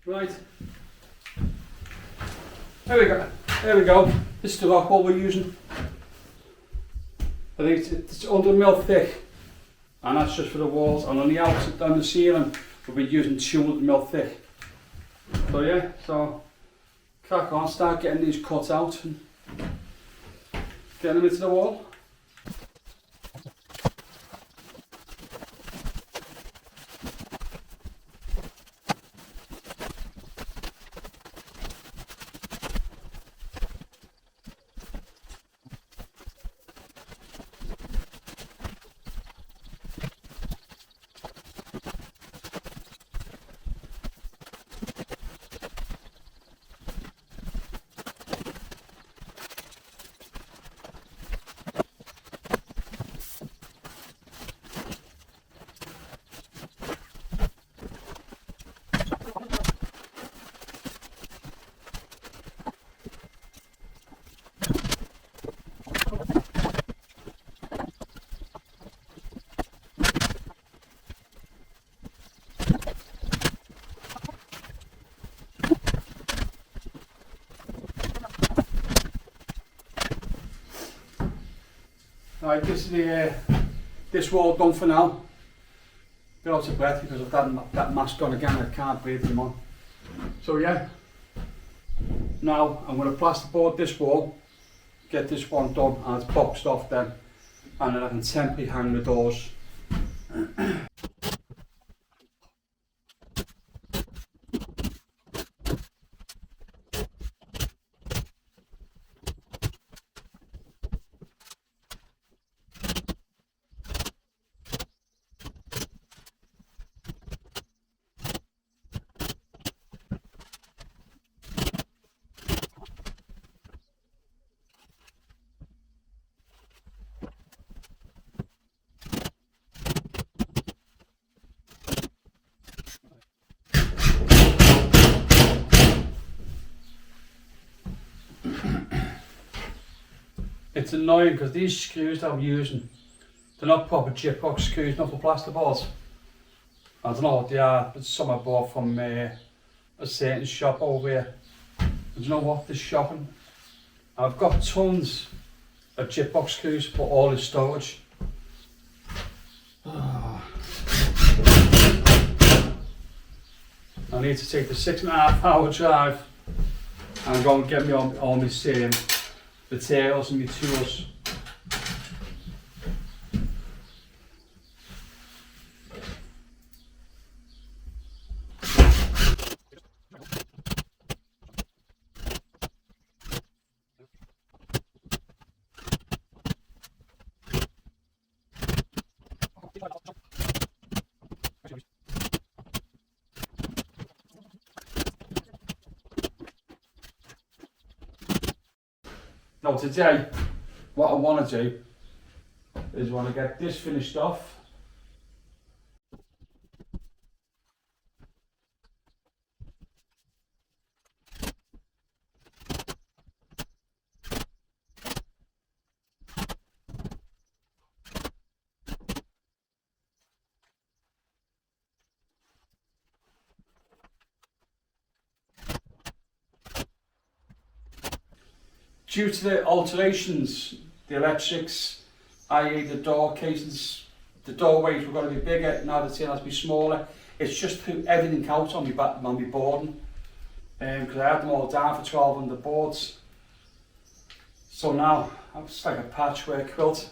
Right. There we go. There we go. This is the rock wall we're using. I think it's 100 mil thick, and that's just for the walls. And on the outside, on the ceiling, we'll be using 200 mil thick. So yeah, so crack on, start getting these cut out and getting them into the wall. Right, this is this wall done for now. Bit out of breath because of that mask on again. I can't breathe anymore. So yeah, now I'm going to plasterboard this wall, get this one done, and it's boxed off then, and then I can temporarily hang the doors. It's annoying because these screws that I'm using, they're not proper gyprock screws, not for plasterboards. I don't know what they are, but some I bought from a certain shop over here. And you know what, this shopping, I've got tons of gyprock screws for all the storage. Oh. I need to take the 6.5 hour drive and go and get me all my materials and my tools. Now today, what I want to do is I want to get this finished off. Due to the alterations, the electrics, i.e. the door cases, the doorways were going to be bigger, now the tin has to be smaller. It's just threw everything out on my boarding, because I had them all down for 1200 boards. So now, it's like a patchwork quilt.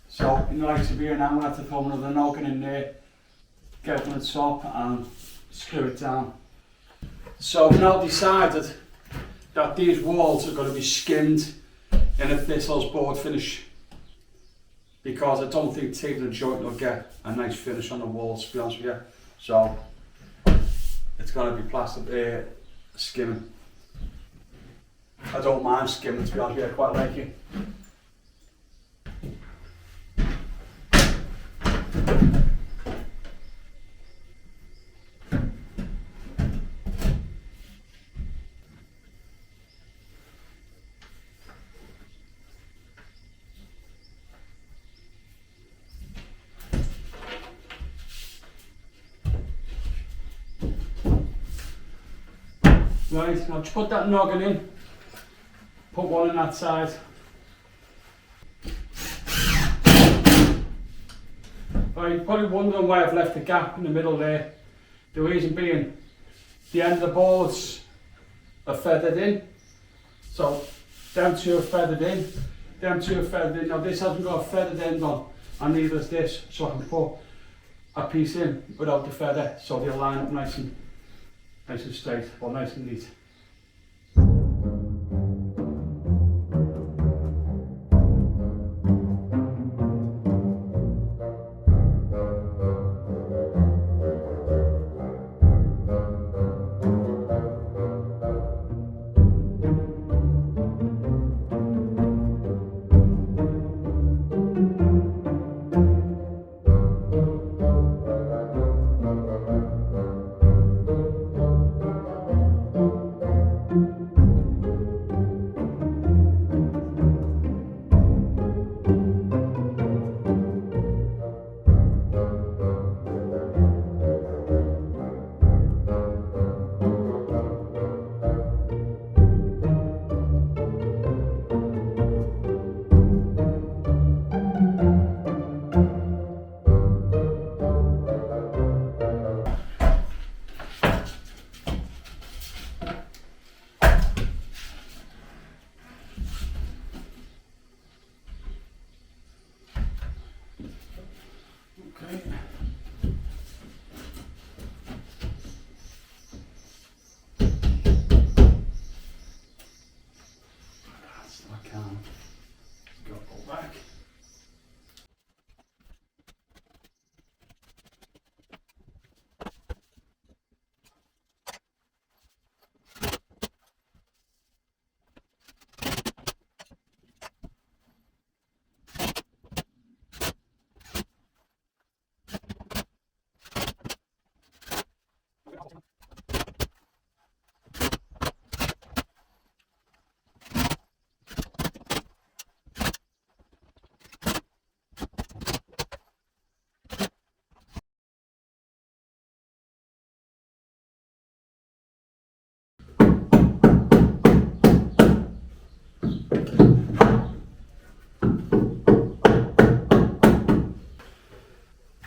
So in the likes of here now, I'm going to have to throw another noggin in there, get it on the top and screw it down. So I've now decided that these walls are going to be skimmed in a thistles board finish, because I don't think taping and joint will get a nice finish on the walls, to be honest with you. So it's going to be plaster skimming. I don't mind skimming, to be honest with you, I quite like it. Right, now just put that noggin in, put one on that side. Right, you're probably wondering why I've left a gap in the middle there. The reason being, the end of the boards are feathered in. So, them two are feathered in, them two are feathered in. Now this hasn't got a feathered end on, and neither is this, so I can put a piece in without the feather, so they'll line up nice and straight, or nice and neat. Okay. That's not I can. Go back.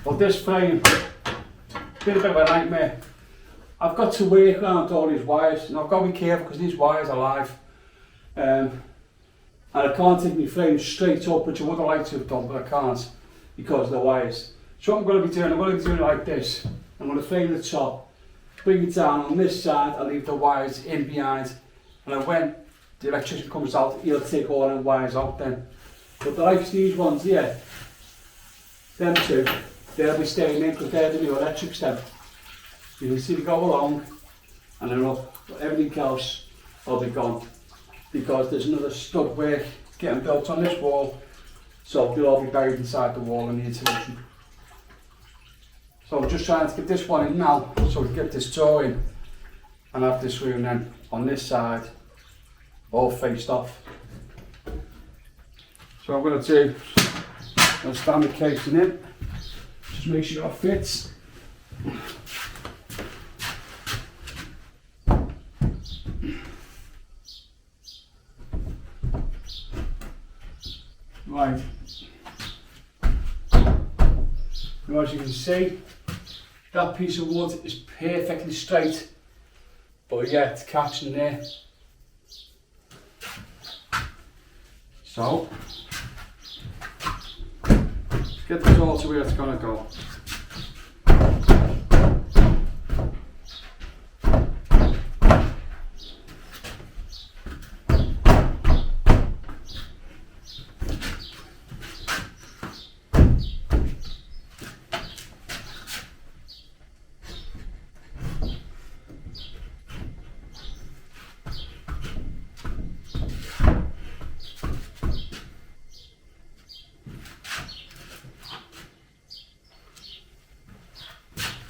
Well, this frame, been a bit of a nightmare. I've got to work around all these wires, and I've got to be careful because these wires are live. And I can't take my frame straight up, which I would have liked to have done, but I can't because of the wires. So what I'm going to be doing, I'm going to be doing it like this. I'm going to frame the top, bring it down on this side, I'll leave the wires in behind, and then when the electrician comes out, he'll take all them wires out then. But the likes of these ones here, them two, they'll be staying in because they're the new electrics then. You can see they go along, and then everything else will be gone because there's another stud work getting built on this wall, so they'll all be buried inside the wall and the insulation. So I'm just trying to get this one in now, so we can get this door in and have this room then on this side all faced off. So I'm going to do, I'm going to stand the casing in, just make sure it fits. Right, now as you can see, that piece of wood is perfectly straight, but yeah, it's catching there. So, let's get this all to where it's going to go.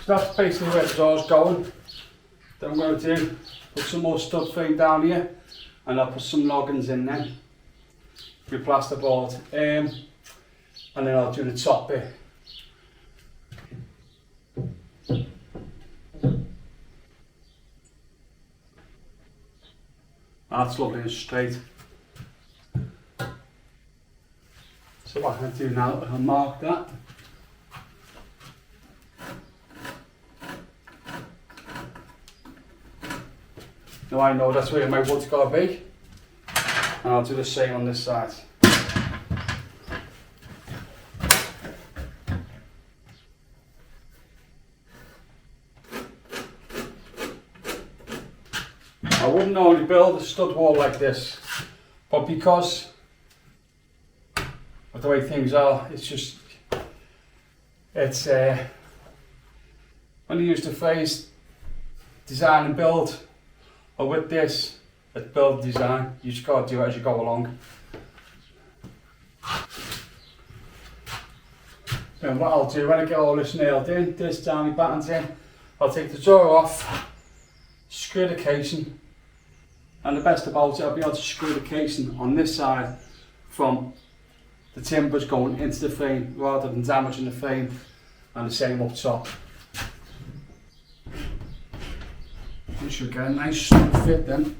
So that's basically where the door's going. Then I'm going to do, put some more stud frame down here, and I'll put some noggins in then, with plasterboard, and then I'll do the top bit. That's lovely and straight. So what I'm going to do now, I'll mark that. Now I know that's where my wood's got to be. And I'll do the same on this side. I wouldn't normally build a stud wall like this, but because of the way things are, it's when you use the phrase design and build, or with this, it's build design, you just got to do it as you go along. Then what I'll do when I get all this nailed in, this down my battens in, I'll take the door off, screw the casing, and the best about it, I'll be able to screw the casing on this side from the timbers going into the frame rather than damaging the frame, and the same up top. You should get a nice strong fit then.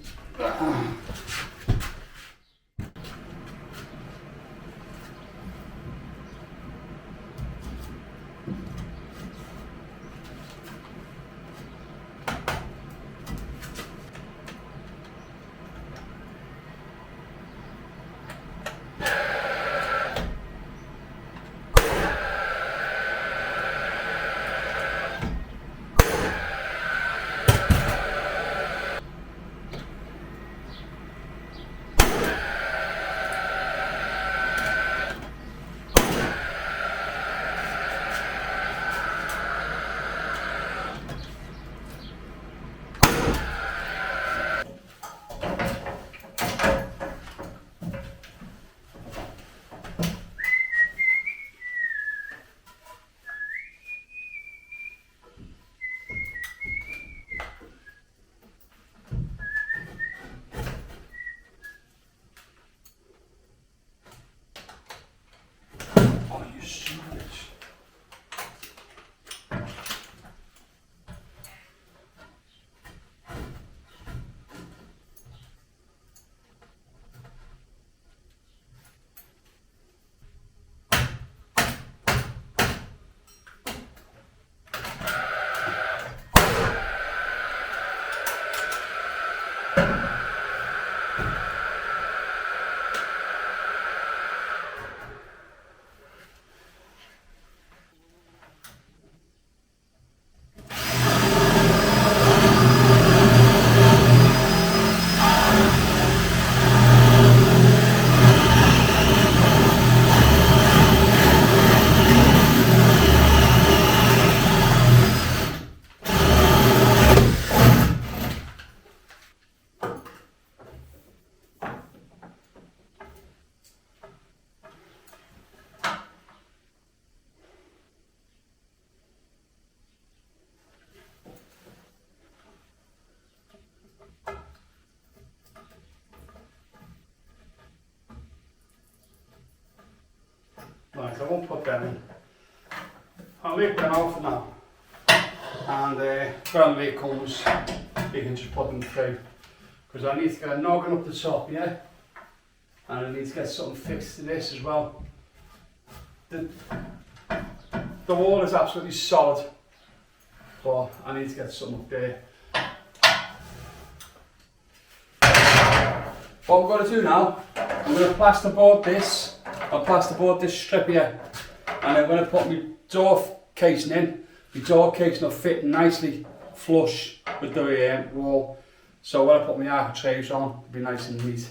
Right, I won't put them in. I'll leave them out for now. And when the comes, you can just put them through. Because I need to get a noggin up the top, yeah? And I need to get something fixed to this as well. The wall is absolutely solid, but I need to get something up there. What I'm going to do now, I'm going to plasterboard this. I'll plasterboard this strip here, and then when I put my door casing in, the door casing will fit nicely flush with the wall. So when I put my architraves on, it'll be nice and neat.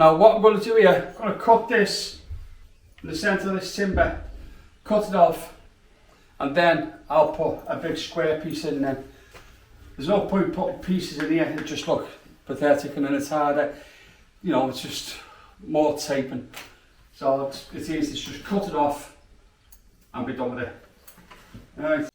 Now what I'm going to do here, I'm going to cut this in the centre of this timber, cut it off, and then I'll put a big square piece in there. There's no point putting pieces in here, it just look pathetic, and then it's harder, you know, it's just more taping. So it's easy to just cut it off and be done with it. Alright.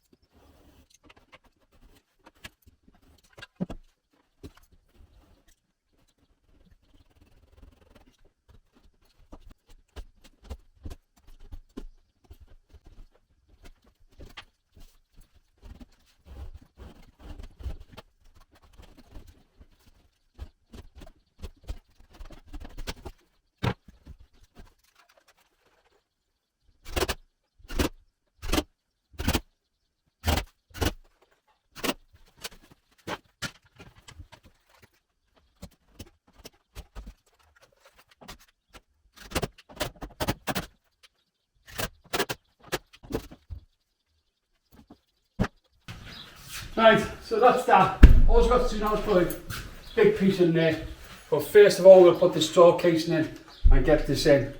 Right, so that's that. All I've got to do now is put a big piece in there. But first of all, we'll put this door casing in and get this in.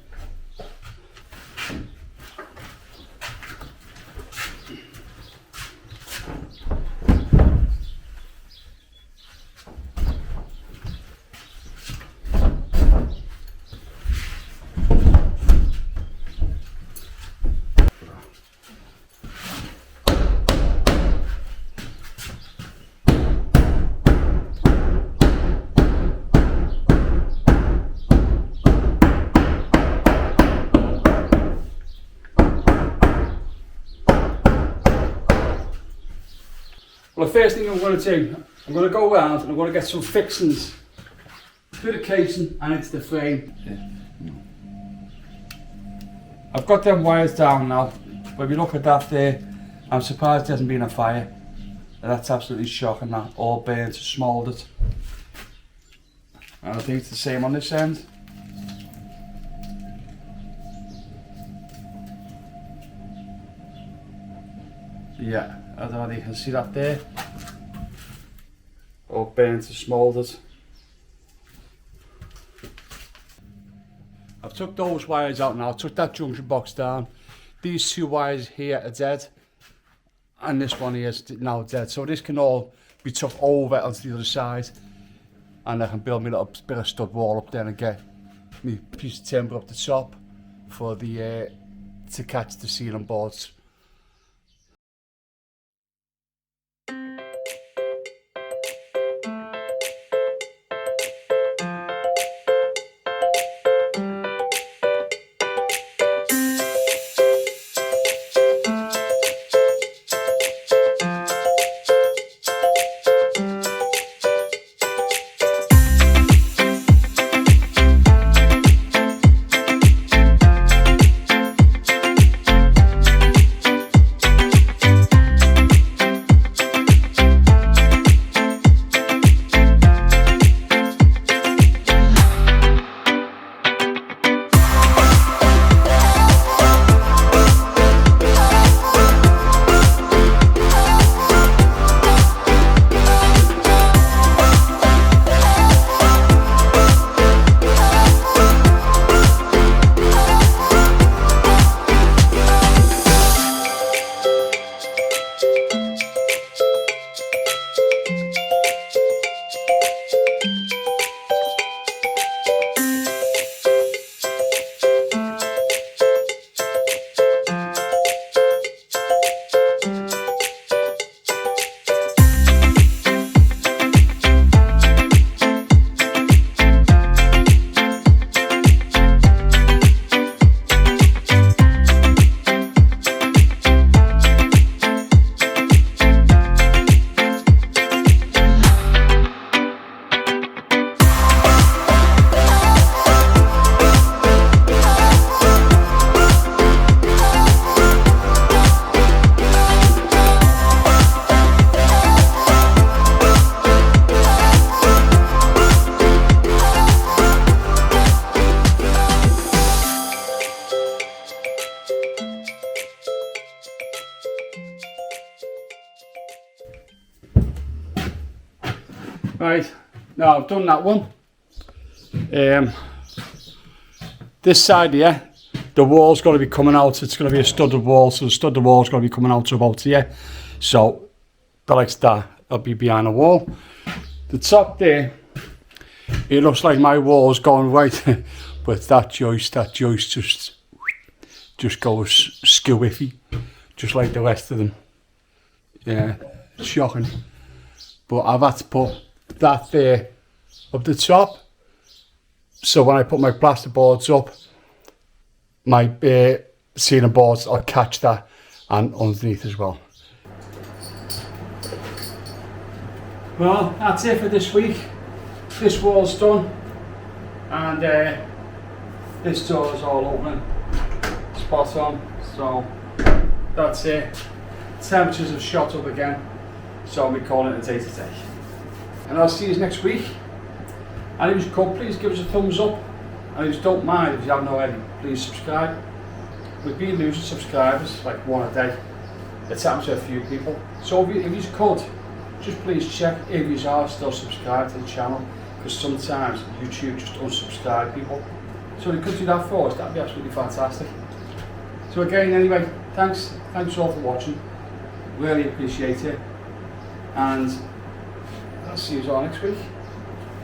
Well, the first thing I'm going to do, I'm going to go around and I'm going to get some fixings to the casing and into the frame. I've got them wires down now, but if you look at that there, I'm surprised there hasn't been a fire. That's absolutely shocking, that all burnt, smouldered. And I think it's the same on this end. Yeah, I don't know if you can see that there. All burnt and smouldered. I've took those wires out now, took that junction box down. These two wires here are dead. And this one here is now dead. So this can all be took over onto the other side. And I can build me a little bit of stud wall up there and get me piece of timber up the top for the to catch the ceiling boards. Right, now I've done that one. this side here, the wall's got to be coming out. It's going to be a studded wall, so the studded wall's got to be coming out to about here. So the likes that, I'll be behind the wall. The top there, it looks like my wall's going right, but that joist just goes skew-iffy, just like the rest of them. Yeah, it's shocking. But I've had to put that there up the top, so when I put my plaster boards up, my ceiling boards, I'll catch that, and underneath as well. Well, that's it for this week. This wall's done, and this door is all open, spot on. So that's it. Temperatures have shot up again, so we're calling it a day today. And I'll see you next week. And if you could, please give us a thumbs up. And if you don't mind, if you haven't already, please subscribe. We've been losing subscribers, like one a day. It's happened to a few people. So if you could, just please check if you are still subscribed to the channel, because sometimes YouTube just unsubscribe people. So if you could do that for us, that'd be absolutely fantastic. So again, anyway, thanks all for watching. Really appreciate it. And I'll see you all next week.